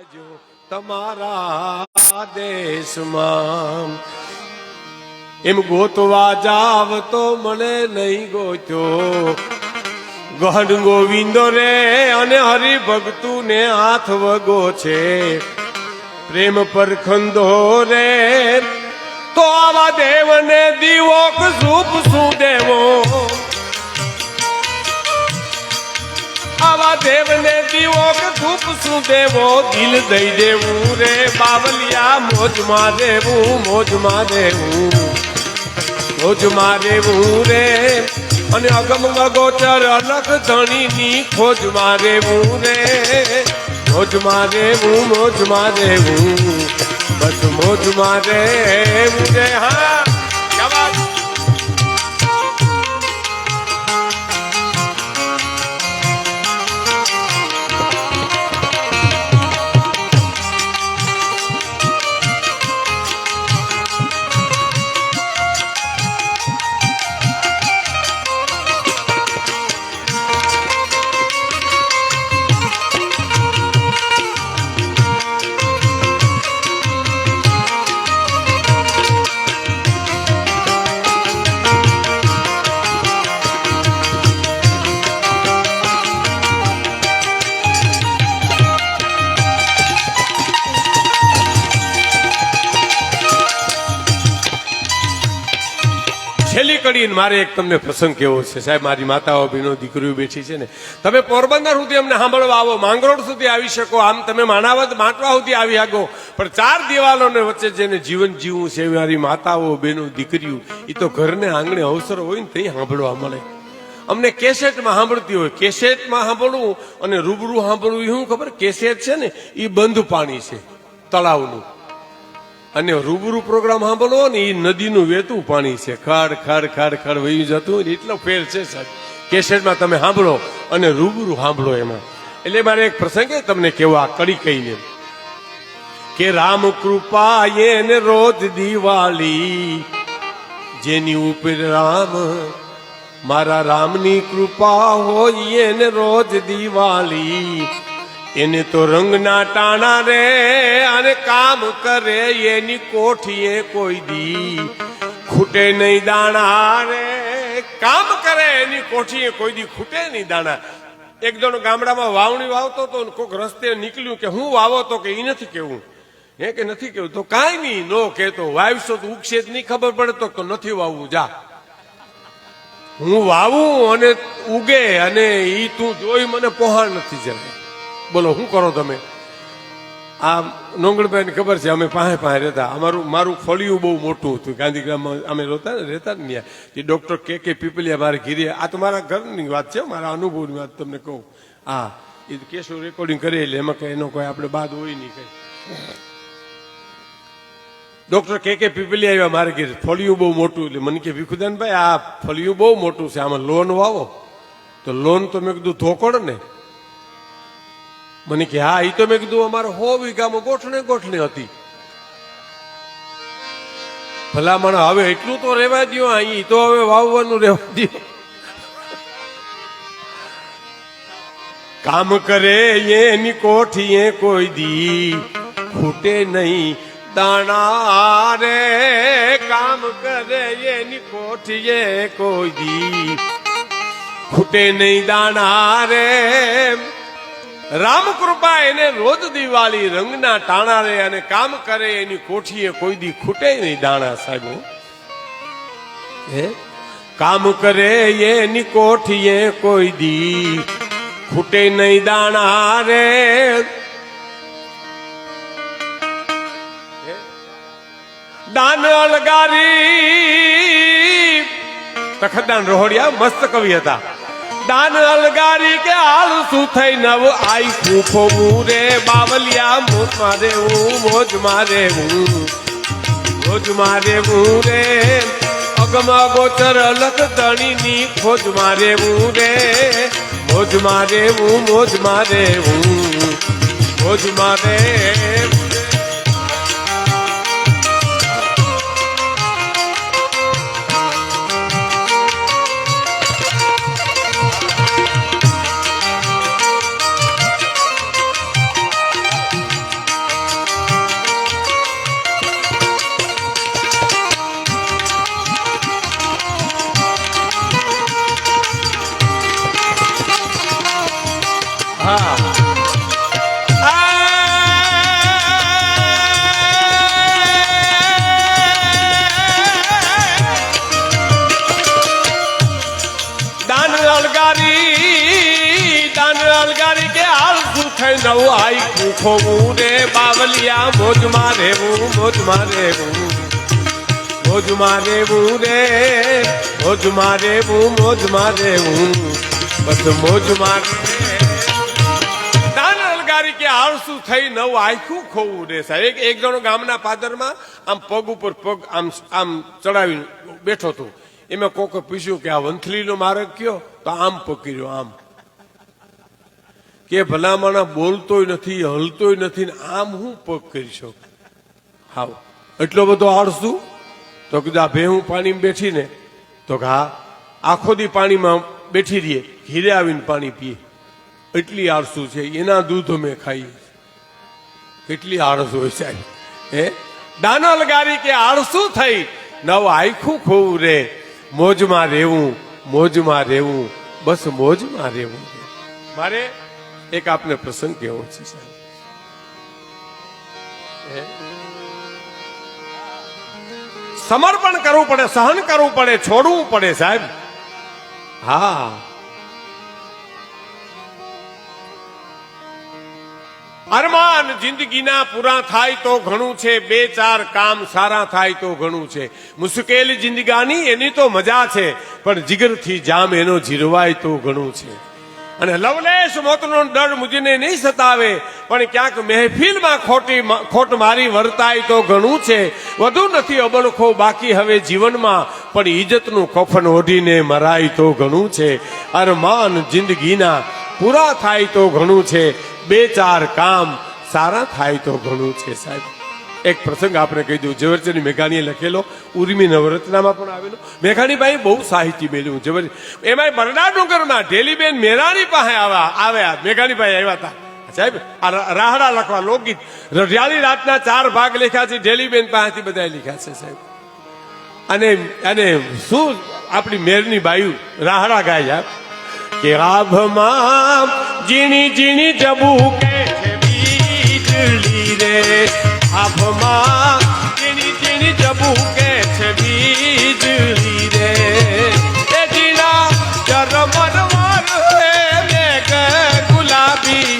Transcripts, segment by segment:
આવજો તમારા દેશમાં એમ ગોતવા જાવ તો મને નહીં ગોત્યો ગહન ગોવિંદો રે અને હરિભક્તુ ને હાથ વગો છે પ્રેમ પરખંદો રે તો આવા દેવને દીવો શુભ શું દેવો આવા દેવને દીવો કે ધૂપ શું દેવો દિલ દઈ દેવું રે બાવલિયા મોજમાં દેવું મોજમાં દેવું મોજમાં દેવું રે અને અગમ ગોચર અલખ ધણીની ખોજમાં દેવું રે મોજમાં દેવું મોજમાં દેવું બસ મોજમાં દેવું રે હા છેલ્લી કડી મારે એક તમને પ્રસંગ કેવો છે સાહેબ મારી માતાઓ બહેનો દીકરીઓ બેઠી છે ને તમે પોરબંદર સુધી અમને સાંભળવા આવો માંગરોળ સુધી આવી શકો આમ તમે માણાવદ માટવા સુધી આવી શકો પણ ચાર દિવાલોને વચ્ચે જેને જીવન જીવવું છે મારી માતાઓ બહેનો દીકરીઓ એ તો ઘરને આંગણે અવસર હોય ને તે સાંભળવા મળે અમને કેસેટમાં સાંભળતી હોય કેસેટમાં સાંભળવું અને રૂબરૂ સાંભળવું એ શું ખબર કેસેટ છે ને એ બંધ પાણી છે તળાવનું અને રૂબરૂ પ્રોગ્રામ સાંભળવો ને એ નદીનું વહેતું પાણી છે ખડ ખડ ખડ ખડ વહી જતું એટલો ફેર છે સાહેબ કેસેટમાં તમે સાંભળો અને રૂબરૂ સાંભળો એમાં એટલે મારે એક પ્રસંગે તમને કેવો આ કડી કહીને કે રામ કૃપા એને રોજ દિવાળી જેની ઉપર રામ મારા રામની કૃપા હોય એને રોજ દિવાળી એને તો રંગના ટાણા રે અને કામ કરે એની કોઠીએ કોઈ દી ખૂટે નહીં દાણા રે કામ કરે એની કોઠીએ કોઈ દી ખૂટે નહીં દાણા એક જણો ગામડામાં વાવણી વાવતો તો કોઈક રસ્તે નીકળ્યું કે હું વાવો તો કે એ નથી કેવું હે કે નથી કેવું તો કાંઈ નહીં નો કહેતો વાવશો તો ઉગશે જ નહીં ખબર પડે તો નથી વાવવું જા હું વાવું અને ઉગે અને ઈ તું જોઈ મને પહોંચ નથી જવાય બોલો શું કરો તમે આ નોંગણભાઈ ખબર છે અમે પાસે પાસે રહેતા મારું ફળિયું બહુ મોટું હતું ગાંધીગ્રામમાં અમે રહેતા ને ત્યાં એ ડોક્ટર કે પીપલિયા મારે ઘીરે આ તો મારા ઘરની વાત છે મારા અનુભવની વાત તમને કહું હા એ કેસો રેકોર્ડિંગ કરે એટલે એમાં કઈ એનો કોઈ આપણે બાદ હોય નહીં કઈ ડોક્ટર કે પીપલિયા આવ્યા મારે ઘેર ફળિયું બહુ મોટું એટલે મને કે ભીખુદાનભાઈ આ ફળિયું બહુ મોટું છે આમાં લોન વાવો તો લોન તો મેં કીધું ધોકડ ને મને કે હા એ તો મેં કીધું અમારે 100 વીઘામાં ગોઠણે હતી ભલામણ હવે એટલું તો રેવા દો અહીં તો હવે વાવવાનું રેવા દો કામ કરે એની કોઠીએ કોઈ દી ખૂટે નહીં દાણા રે કામ કરે એની કોઠીએ કોઈ દી ખૂટે નહીં દાણા રે રામ કૃપા એને રોજ દિવાળી રંગના ટાણા રે અને કામ કરે એની કોઠીએ કોઈ દી ખૂટે નહીં દાણા સાહેબ હે કામ કરે એની કોઠીએ કોઈ દી ખૂટે નહીં દાણા રે દાન અલગારી તખતદાન રોહડિયા મસ્ત કવિ હતા દાન અલગારી કે હાલ શું થઈ નવ આઈ ફૂફો મુરે બાવલિયા મોજ મારે હું મોજ મારે હું મોજ મારે હું રે અગમ ગોચર અલખ ધણીની ખોજ મારે હું રે મોજ મારે હું મોજ મારે હું મોજ મારે નવું આઈ ખોવું રે બાવલિયા મોજમાં રહેવું મોજમાં રહેવું મોજમાં રહેવું રે મોજમાં રહેવું મોજમાં રહેવું બસ મોજમાં દાનલગારી કે આળસુ થઈ નવું આખું ખોવું રે સાહેબ એક જણો ગામના પાદરમાં આમ પગ ઉપર પગ આમ આમ ચડાવીને બેઠો હતો એમાં કોકે પૂછ્યું કે આ વંથલીનો માર્ગ કયો તો આમ પકડ્યો આમ કે ભલામણા બોલતોય નથી હલતોય નથી ને આમ હું પગ કરી શકું હાવ એટલો બધો આળસુ તો કીધું આ ભેહું પાણીમાં બેઠી ને તો કે હા આખો દી પાણીમાં બેઠી રહીએ ઘીરે આવીને પાણી પીએ એટલી આળસુ છે એના દૂધ અમે ખાઈએ કેટલી આળસ હોય સાહેબ હે દાનલગારી કે આળસુ થઈ નવ આખું ખોવું રે મોજમાં રહેવું મોજમાં રહેવું બસ મોજમાં રહેવું મારે એક આપને પ્રસંગ કેવો છે સાહેબ સમર્પણ કરવું પડે સહન કરવું પડે છોડવું પડે સાહેબ હા અરમાન જિંદગીના પૂરા થાય તો ઘણું છે બે ચાર કામ સારા થાય તો ઘણું છે મુશ્કેલી જિંદગાની એની તો મજા છે પણ જીગરથી જામ એનો જીરવાય તો ઘણું છે અને લવલેશ મોતનો ડર મુજને નહીં સતાવે પણ ક્યાંક મહેફિલમાં ખોટ મારી વર્તાય તો ઘણું છે વધુ નથી અબળખો બાકી હવે જીવનમાં પણ ઇજ્જતનું કફન ઓઢીને મરાય તો ઘણું છે અરમાન જિંદગીના પૂરા થાય તો ઘણું છે બે ચાર કામ સારા થાય તો ઘણું છે સાહેબ એક પ્રસંગ આપણે કહી દઉં ઝવેરચંદ મેઘાણીએ લખેલો ઉર્મી નવરત્નામાં પણ આવેલો મેઘાણીભાઈ બહુ સાહિત્ય મેળવ્યું ઝવેર એમાં બરડા ડુંગરમાં ઢેલીબેન મેરાણી પાસે આવ્યા મેઘાણીભાઈ આવ્યા હતા સાહેબ આ રાહડા લખવા લોકગીત રઢિયાળી રાતના 4 ભાગ લખ્યા છે ઢેલીબેન પાસેથી બધા લખ્યા છે સાહેબ અને શું આપણી મેરની બાયુ રાહડા ગાય કે આભમાં ઝીણી ઝીણી જબુકે છે વીજળી રે આભમાં ઝીણી ઝીણી જબુકે છે વીજળી રે એ ઝીણા ચરમરમર મેઘ ગુલાબી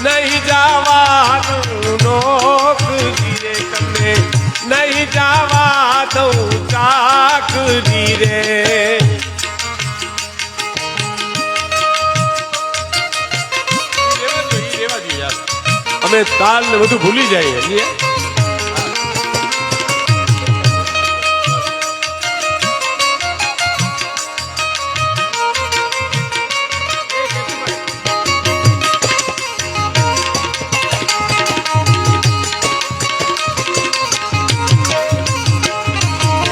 નહીં જવાનું નોકરી રે તમને નહીં જવા દઉં ચાકરી રે અમે તાલ ને બધું ભૂલી જઈએ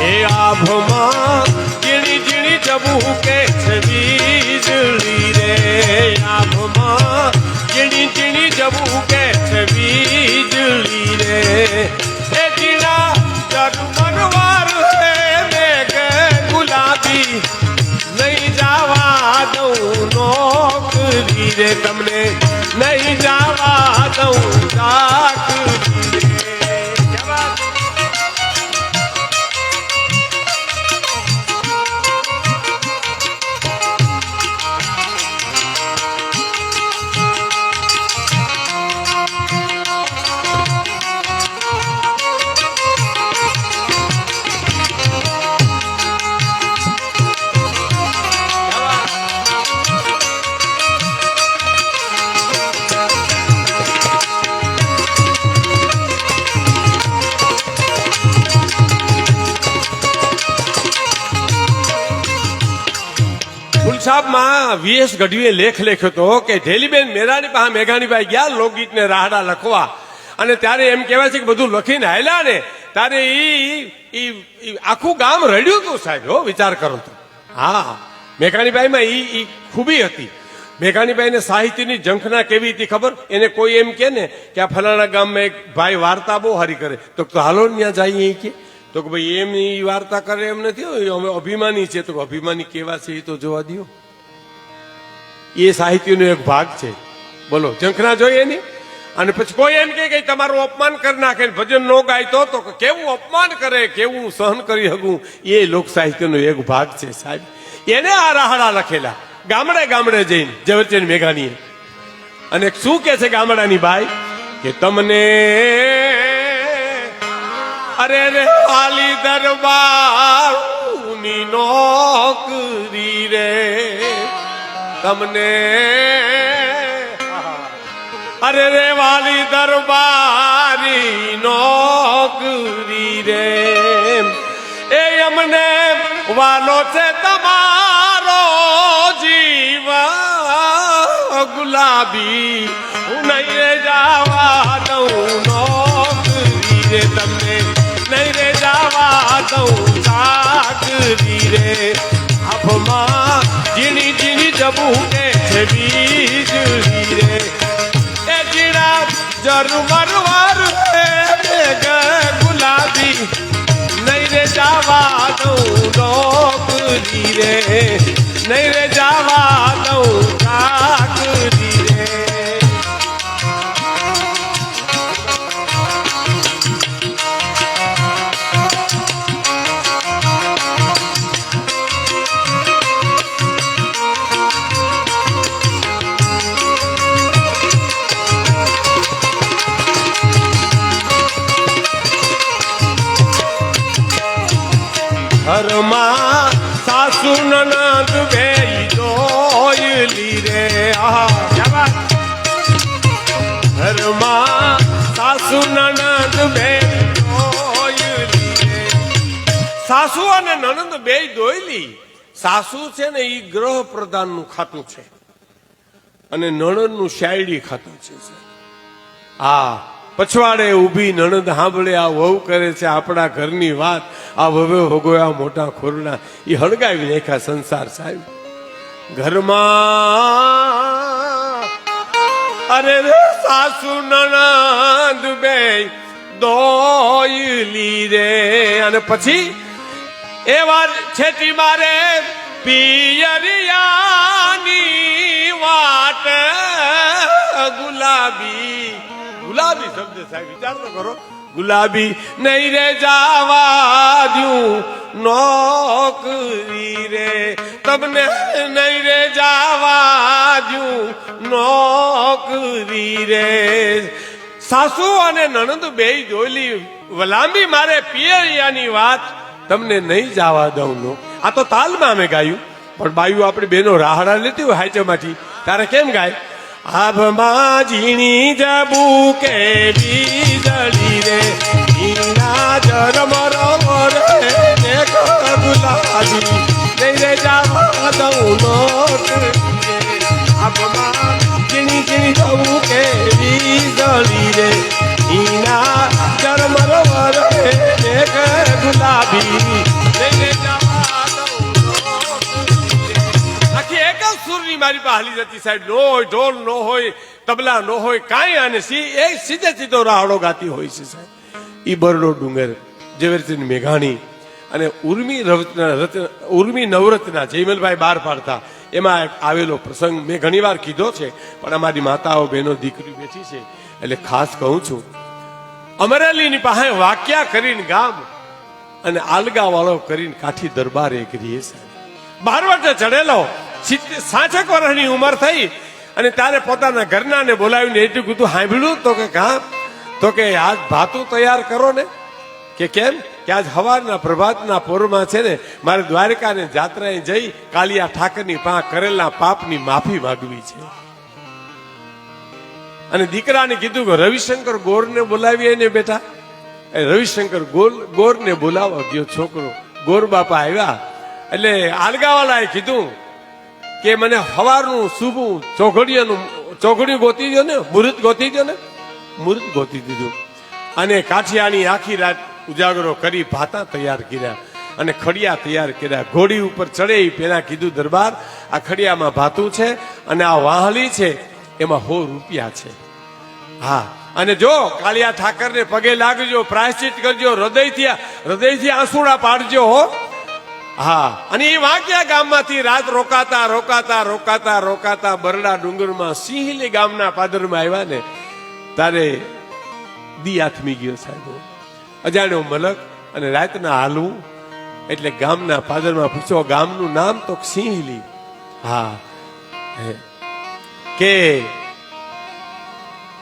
એ આભમાં ઝીણી ઝીણી જબુકે છે વીજળી રે આભમાં ઝીણી ઝીણી જબુકે છે વીજળી રે એ ઝીણા ચરમરવાર છે મેઘ ગુલાબી નહીં જવા દઉં નોકરી રે તમને નહીં જવા દઉં ચાકરી માં વીએસ ગઢવીએ લેખ લખ્યો હતો કે ઢેલીબેન મેરાણી પાસે મેઘાણીભાઈ ગયા લોકગીતને રાહડા લખવા અને ત્યારે એમ કહેવાય છે કે બધું લખીને હાલ્યા ને ત્યારે ઈ આખું ગામ રડ્યું હતું સાહેબ હો વિચાર કરો તો હા મેઘાણીભાઈમાં ઈ ખૂબી હતી મેઘાણીભાઈને સાહિત્યની ઝંખના કેવી હતી ખબર એને કોઈ એમ કે ને કે આ ફલાણા ગામમાં એક ભાઈ વાર્તા બહુ સારી કરે તો હાલો ત્યાં જઈએ કે તો કે ભાઈ એમ વાર્તા કરે એમ નથી અમે અભિમાની છે તો અભિમાની કેવા છે એ તો જોવા દો એ સાહિત્યનો એક ભાગ છે બોલો ઝંખના જોઈએ ની અને પછી કોઈ એમ કે તમારું અપમાન કરી નાખે ભજન નો ગાય તો કેવું અપમાન કરે કેવું સહન કરી શકું એ લોક સાહિત્યનો એક ભાગ છે સાહેબ એને આ રાહડા લખેલા ગામડે ગામડે જઈને ઝવેરચંદ મેઘાણીએ અને શું કે છે ગામડાની બાઈ કે તમને અરે રે વાલી દરબારની નોકરી રે તમને અરે રે વાલી દરબારી નોકરી રે એ અમને વાલો છે તમારો જીવા ગુલાબી હું નહીં જવા દઉં નોકરી રે તમને નહીં રે જવા દઉં ચાકરી રે આભમાં ઝીણી ઝીણી જબું કે છે વીજળી રે એ જીણા જરમરવાર ગુલાબી નહીં રે જવા દઉં નોકરી રે નહીં રે જવા દઉં ચાકરી રે ઘરમાં સાસુ નનદ બેય જોયલી રે ઘરમાં સાસુ નનદ બેય જોયલી રે સાસુ અને નનદ બેય દોયલી સાસુ છે ને એ ગ્રહ પ્રધાનનું ખાતું છે અને નણંદનું શાયરી ખાતું છે હા પછવાડે ઊભી નણંદ સાંભળે આ વહુ કરે છે આપણા ઘરની વાત આ વવે હોગોયા મોટા ખોરડા એ હળગાવી નાખ્યા સંસાર સાહેબ ઘરમાં અરે રે સાસુ નણંદ બે દોયલી રે અને પછી એ વાર છેટી મારે પિયરિયાની વાટ ગુલાબી ગુલાબી શબ્દ સાહેબ વિચાર તો કરો ગુલાબી નહીં રે જાવા દઉં નોકરી રે તમને નહીં રે જાવા દઉં નોકરી રે સાસુ અને નણંદ બેય જોઈલી વલાંબી મારે પિયરિયાની વાત તમને નહીં જાવા દઉં નો આ તો તાલમાં અમે ગાયું પણ બાયું આપણે બેનો રાહડા લેતી હોય હાચમાંથી તારે કેમ ગાય આભમાં ઝીણી જબુ કે વીજળી રે ઈના જરમર રે દેખ ગુલાબી નહીં રે જાવા દઉં નોકરી રે આભમાં ઝીણી ઝીણી જબુ કે વીજળી રે ઈના જરમર રે દેખ ગુલાબી નહીં રે જાવા દઉં નોકરી રે આખી એક જ સુરની મારી પાસે હાલી જતી સાહેબ નો હોય ઢોલ નો હોય તબલા નો હોય કાંઈ અને એ સીધે સીધો રાહડો ગાતી હોય છે સાહેબ ઈ બરડો ડુંગર ઝવેરચંદ મેઘાણી અને ઉર્મી નવરત્ના જયમલભાઈ બહાર પાડતા એમાં આવેલો પ્રસંગ મેં ઘણી વાર કીધો છે પણ અમારી માતાઓ બહેનો દીકરી બેઠી છે એટલે ખાસ કહું છું અમરેલીની પાસે વાક્યા કરીને ગામ અને આલગા વાળો કરીને કાઠી દરબાર એક રીએ સાહેબ બારવટે ચડેલો 60 વર્ષની ઉંમર થઈ અને ત્યારે પોતાના ઘરનાને બોલાવીને એટલું કીધું સાંભળ્યું તો કે હા તો કે આજ ભાતું તૈયાર કરો ને કે કેમ કે આજ સવારના પ્રભાતના પોરમાં છે ને મારે દ્વારકાને જાત્રાએ જઈ કાલિયા ઠાકરની પાસે કરેલા પાપની માફી માંગવી છે અને દીકરાને કીધું કે રવિશંકર ગોરને બોલાવીએ ને બેટા રવિશંકર ગોરને બોલાવવા ગયો છોકરો ગોર બાપા આવ્યા એટલે આલગાવાલાએ કીધું કે મને સવારનું શુભું ચોઘડિયું ગોતી દો ને મુહૂર્ત ગોતી દો ને મુહૂર્ત ગોતી દીધું અને કાઠિયાની આખી રાત ઉજાગરો કરી ભાતા તૈયાર કર્યા અને ખડિયા તૈયાર કર્યા ઘોડી ઉપર ચડે એ પેલા કીધું દરબાર આ ખડિયામાં ભાતું છે અને આ વાહલી છે એમાં 100 રૂપિયા છે હા અને જો કાલિયા ઠાકરને પગે લાગજો પ્રાયશ્ચિત કરજો હૃદયથી આંસુડા પાડજો હો હા અને એ વાંક્યા ગામમાંથી રાત રોકાતા બરડા ડુંગરમાં સિંહલી ગામના પાદરમાં આવ્યા ને તારે દી આથમી ગયો સાહેબ અજાણ્યો મલક અને રાતના હાલવું એટલે ગામના પાદરમાં પૂછો ગામનું નામ તો સિંહલી હા કે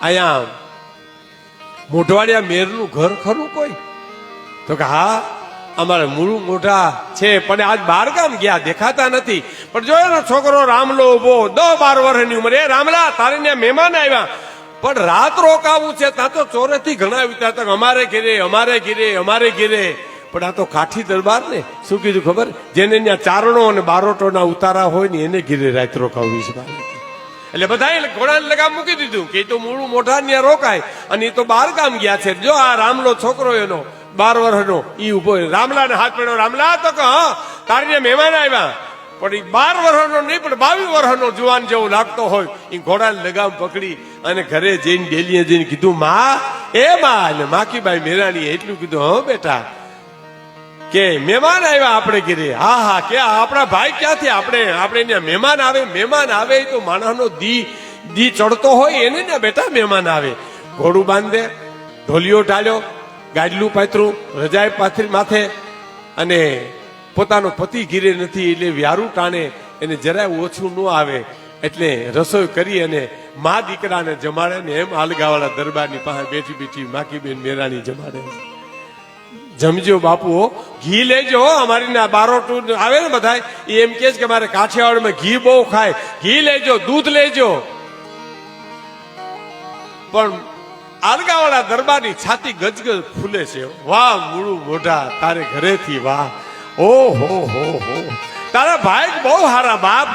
અહીંયા મોઢવાડિયા મેરનું ઘર ખરું કોઈ? તો કે હા, અમારે મૂળું મોઢા છે, પણ આજ બાર ગામ ગયા, દેખાતા નથી. પણ જોયો ને છોકરો રામલો ઉભો 10-12 વર્ષની ઉંમરે. એ રામલા, તારે ત્યાં મહેમાન આવ્યા, પણ રાત રોકાવું છે. ત્યાં તો ચોરેથી ઘણા વિચારતા અમારે ઘેરે, અમારે ઘેરે, અમારે ઘેરે. પણ આ તો કાઠી દરબાર ને શું કીધું ખબર? જેને ત્યાં ચારણો અને બારોટોના ઉતારા હોય ને એને ઘેરે રાત રોકાવવી છે. એટલે બધા ઘોડાને લગામ મૂકી દીધું કે એ તો મૂળું મોઢા ત્યાં રોકાય, અને એ તો 12 ગામ ગયા છે. જો આ રામલો છોકરો એનો 12 વર્ષનો ઈ ઉભો રામલાને હાથ પડ્યો. રામલા, તો કે હા, તારે ત્યાં મહેમાન આવ્યા, પણ એ 12 વર્ષનો નહીં, પણ 22 વર્ષનો જુવાન જેવો લાગતો હોય. એ ઘોડાને લગામ પકડી અને ઘરે જઈને ડેલીએ જઈને કીધું, માં, એ માં. અને માકીબાઈ મેરાણીએ એટલું કીધું, હા બેટા, કે મહેમાન આવ્યા આપણે ઘરે. હા હા, કે આપણા ભાઈ ક્યાંથી? આપણે ત્યાં મહેમાન આવે તો માણસનો દી ચડતો હોય એને ને બેટા મહેમાન આવે. ઘોડું બાંધે, ઢોલિયો ટાળ્યો, ગાડલું પાથરું, રજાઈ પાથરી માથે, અને પોતાનો પતિ ઘીરે નથી એટલે વ્યારું ટાણે, એને જરાય ઓછું ન આવે એટલે રસોઈ કરી અને મા દીકરાને જમાડે ને એમ આલગાવાળા દરબારની પાસે બેઠી બેઠી માકીબેન મેરાણી જમાડે. જમજો બાપુ, ઘી લેજો. અમારી ના બારોટું આવે ને બધા એમ કે છે કે મારે કાઠિયાવાડમાં ઘી બહુ ખાય, ઘી લેજો, દૂધ લેજો. પણ આલગાવાળા દરબારની છાતી ગજગજ ફૂલે છે. વાહ મૂળું મોઢા, તારે ઘરેથી વાહ, ઓ હો, તારા ભાઈ બહુ હારા બાપ,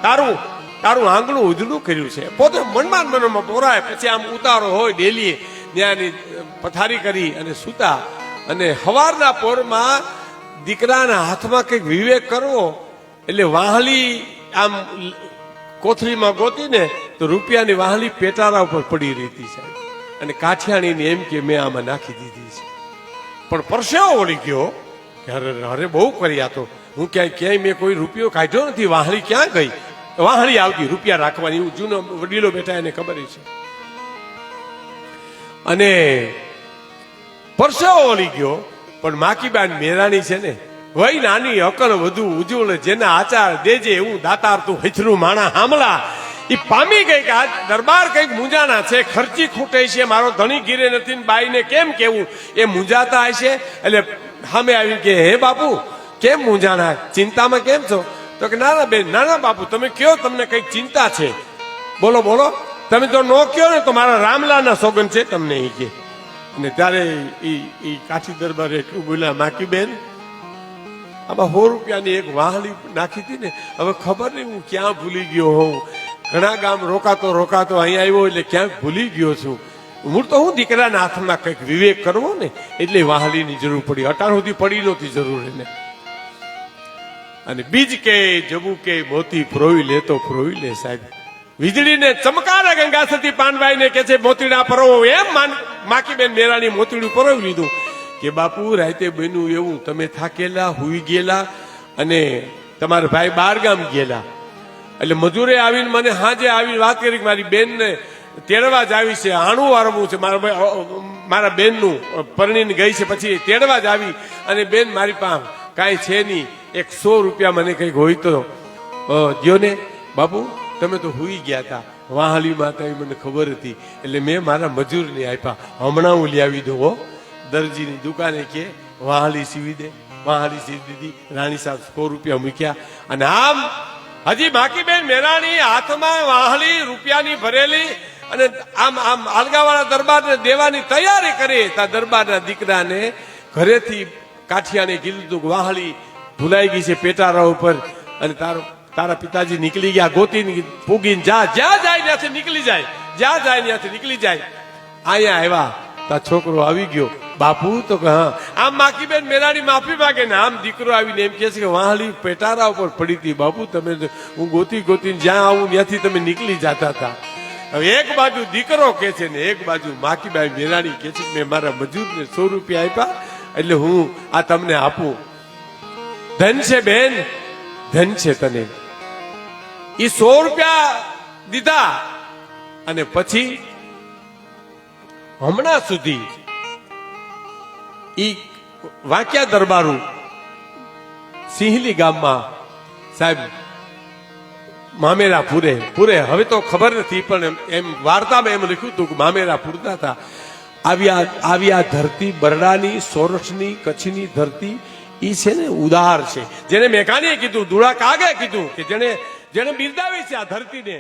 તારું આંગણું ઉજળું કર્યું છે. પોતે મનમાં પોરાય. પછી આમ ઉતારો હોય ડેલી, ત્યાંની પથારી કરી અને સૂતા. અને સવારના પોરમાં દીકરાના હાથમાં કંઈક વિવેક કરવો એટલે વાહલી આમ કોથળીમાં ગોતીને તો રૂપિયાની વાહલી પેટારા ઉપર પડી રહેતી છે. અને કાઠિયાણીને એમ કે મેં આમાં નાખી દીધી છે. પણ પરસેવો વળી ગયો કે અરે બહુ કર્યા, તો હું ક્યાંય મેં કોઈ રૂપિયો કાઢ્યો નથી. વાહલી ક્યાં ગઈ? વાહલી આવતી રૂપિયા રાખવાની, જૂનો વડીલો બેઠા એને ખબર છે. અને પરસેવો વળી ગયો. પણ માકીબાન મેરાણી છે ને, વય નાની અકલ વધુ ઉજ્જવળ, જેના આચાર દેજે હું દાતાર તું હથરું માણા હામલા. એ પામી ગઈ કે આ દરબાર કઈક મૂંઝાના છે, ખર્ચી ખૂટે છે, મારો ધણી ઘીરે નથી ને બાઈને કેમ કેવું, એ મૂંઝાતા હશે. એટલે સામે આવી કે હે બાપુ, કેમ મૂંઝાણા, ચિંતામાં કેમ છો? તો કે ના બેન, ના બાપુ, તમે કયો, તમને કઈક ચિંતા છે? બોલો, તમે તો નો કયો ને તો મારા રામલાના સોગન છે તમને એ કે. અને ત્યારે ઈ કાઠી દરબારે એટલું બોલ્યા, માકીબેન, આમાં 100 રૂપિયાની એક વાહલી નાખી હતી ને, હવે ખબર નહીં હું ક્યાં ભૂલી ગયો હોઉં. ઘણા ગામ રોકાતો અહીંયા આવ્યો એટલે ક્યાંક ભૂલી ગયો છું. હું તો હું દીકરાના હાથમાં કંઈક વિવેક કરવો ને એટલે વાહલીની જરૂર પડી. અટાણ સુધી પડી નહોતી જરૂર એને. અને બીજ કે જબુ કે મોતી પ્રોવી લે તો પ્રોવી લે સાહેબ. વીજળીને ચમકારા ગંગા સતી પાનભાઈ ને કે છે મોતીડા પરોવો. એમ માકીબેન મેરાણી મોતીડું પરોવી લીધું કે બાપુ રાતે બન્યું એવું, તમે થાકેલા, હુઈ ગયેલા અને તમારા ભાઈ 12 ગામ ગયેલા. એટલે મજૂરે આવીને મને હાજે આવીને વાત કરી કે મારી બેનને તેડવા જ આવી છે, આણું વારવું છે, મારા બેનનું પરણીને ગઈ છે, પછી તેડવા જ આવી. અને બેન મારી પાસે કાંઈ છે નહીં, 100 રૂપિયા મને કંઈક હોય તો દ્યો ને. બાપુ તમે તો હુઈ ગયા હતા, વાહલી માતા મને ખબર હતી એટલે મેં મારા મજૂરને આપ્યા, હમણાં હું લાવી દઉં. હો, દરજીની દુકાને કે વાહલી સીવી દે, વાહલી સીવી દીધી. રાણી સાહેબ 100 રૂપિયા મૂક્યા. અને આમ હજી માકીબેન મેરાણી હાથમાં વાહલી રૂપિયાની ભરેલી અને આમ આલગાવાળા દરબારને દેવાની તૈયારી કરી. તા દરબારના દીકરાને ઘરેથી કાઠિયાને કીધું કે વાહલી ભૂલાઈ ગઈ છે પેટારા ઉપર, અને તારા પિતાજી નીકળી ગયા, ગોતીને પૂગીને જ્યાં જાય ત્યાંથી નીકળી જાય, જ્યાં જાય ત્યાંથી નીકળી જાય. અહીંયા આવ્યા તા છોકરો આવી ગયો. બાપુ તો કે હા. આમ માકીબેન મેરાણી માફી માંગે ને આમ દીકરો આવીને એમ કે છે કે વાહલી પેટારા ઉપર પડી હતી બાપુ, તમે હું ગોતીને જ્યાં આવું ત્યાંથી તમે નીકળી જતા હતા. હવે એક બાજુ દીકરો કે છે ને એક બાજુ માકીબાઈ મેરાણી કે છે મેં મારા મજૂરને 100 રૂપિયા આપ્યા એટલે હું આ તમને આપું. ધન છે બેન, ધન છે તને. એ 100 રૂપિયા દીધા અને પછી હમણાં સુધી ઈ વાંક્યા દરબારું સિંહલી ગામમાં સાહેબ મામેરા પૂરે હવે તો ખબર નથી પણ એમ વાર્તામાં એમ લખ્યું હતું કે મામેરા પૂરતા હતા. આવી આ ધરતી બરડાની, સોરઠની, કચ્છની ધરતી ઈ છે ને ઉદાર છે. જેને મેઘાણીએ કીધું, ધુળા કાગે કીધું કે જેને બિરદાવી છે આ ધરતીને,